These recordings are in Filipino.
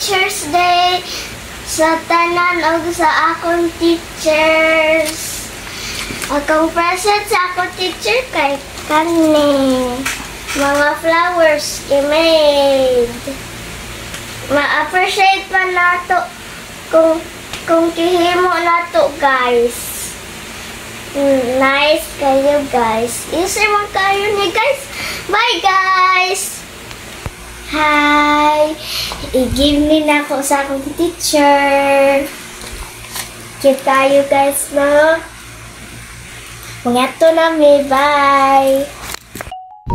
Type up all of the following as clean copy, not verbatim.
Teacher's Day sa tanan o sa akong teachers. Akong present sa akong teacher kay kani. Mga flowers i-made. Ma-appreciate pa nato kung kihimo nato, guys. Nice kayo, guys. Easy man kayo ni guys. Bye, guys! Hi! I-give me na ako sa akong teacher. Cute tayo, guys, no? Mga to na me. Bye!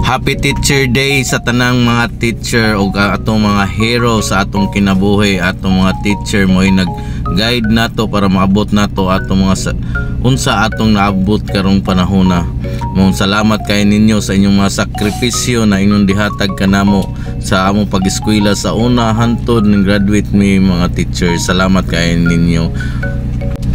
Happy Teacher Day sa tanang mga teacher o atong mga hero sa atong kinabuhi. Atong mga teacher mo ay nag-guide nato para maabot nato atong mga unsa atong naabot karong panahon na. Mong salamat kay ninyo sa inyong mga sakripisyo na inyong dihatag kanamo sa among pag-eskwela sa una hantod ng graduate mi mga teacher. Salamat kay ninyo.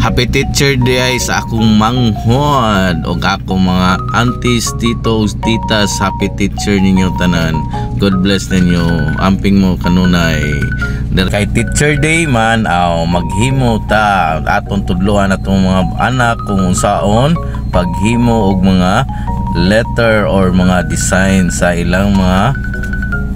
Happy Teacher Day sa akong manghod o akong mga aunties, titos, titas. Happy Teacher ninyo tanan. God bless ninyo. Amping mo kanunay. Dahil kay Teacher Day man, maghimo ta atong tudloan atong mga anak kung saon paghimo og mga letter or mga design sa ilang mga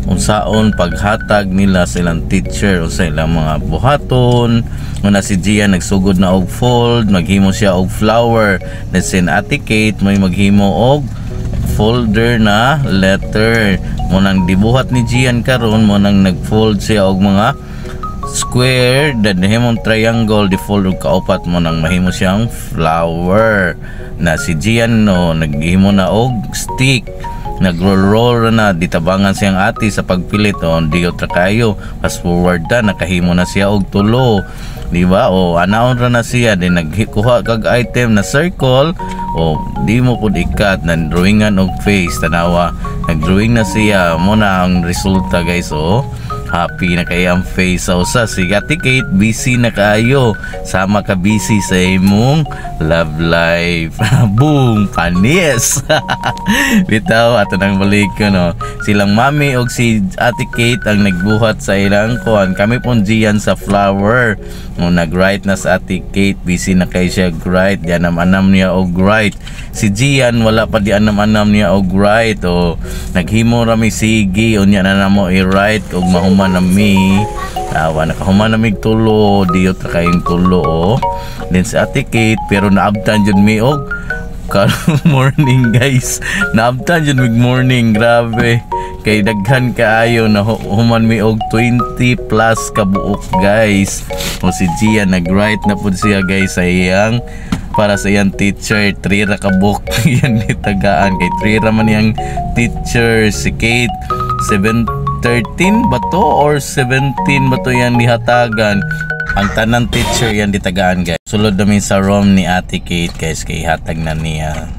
unsaon paghatag nila sa ilang teacher o sa ilang mga buhaton. Una si Gian nagsugod na og fold, maghimo siya og flower. Then sin Ate Kate may maghimo og folder na letter. Mo nang dibuhat ni Gian karon mo nang nagfold siya og mga square, then himong triangle, di fold og kaupat mo nang mahimo siyang flower. Na si Gian no naghimo na og stick. Nag-roll na ditabangan siyang ate sa pagpilit di otra kayo fast forward na nakahimo na siya og tulo, di ba? O anaon ra na siya din nagkuha kag item na circle o di mo pud ikat na drawingan og face tanawa nagdrawing na siya mo na ang resulta, guys. Happy na kay ang face sa usa. Si Ate Kate busy na kayo, sama ka busy sa imong love life. Boom, panis. Bitaw ato nang balik ko, no. Silang mami og si Ate Kate ang nagbuhat sa ilang kuan. Kami pon Gian sa flower. Mo nag-write na sa Ate Kate, busy na kay siya write. Yan anam niya og write. Si Gian wala pa di anam niya og write. Naghimo ra mi sige unya na namo i-write og mahuman na mi. Nakahuman na mi tulo, di otra kayong tulo. Then si Ate Kate pero naabtan jud mi og morning, guys. Naabtan jud mig morning, grabe. Kay daghan kaayo na human mi og 20 plus kabuok, guys. O si Gia nag-write na pud siya, guys, sa iyang para sa iyang teacher. 3 ra ka book yan nitagaan kay 3 ra man yang teacher. Si Kate 13 ba to or 17 ba to yan dihatagan. Ang tanan teacher yan ditagaan, guys. Sulod namin sa room ni Ate Kate, guys, kay hatag na niya.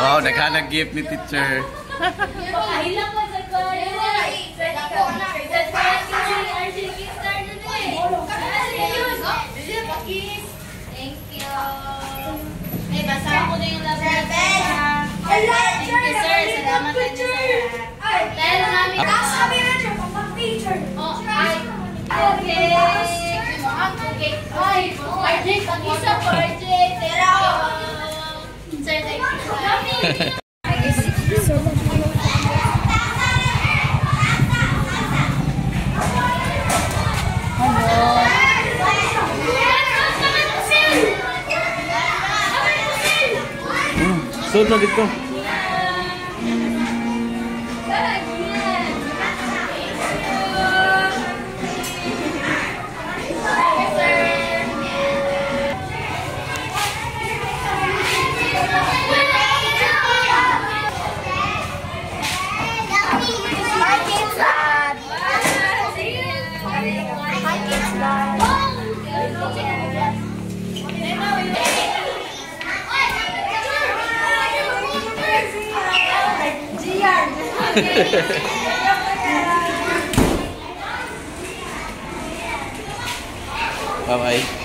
Oh, naghanag gift ni teacher. Thank you. Ay, basa ko na yung love letter. Thank you, sir. Salamat din, sir. Dahil namin Sabi na siya, pag-picture. Okay. Ay, RJ, pag-isa po, RJ. Thank you. Sir, thank you. Sud na dito. Bye-bye.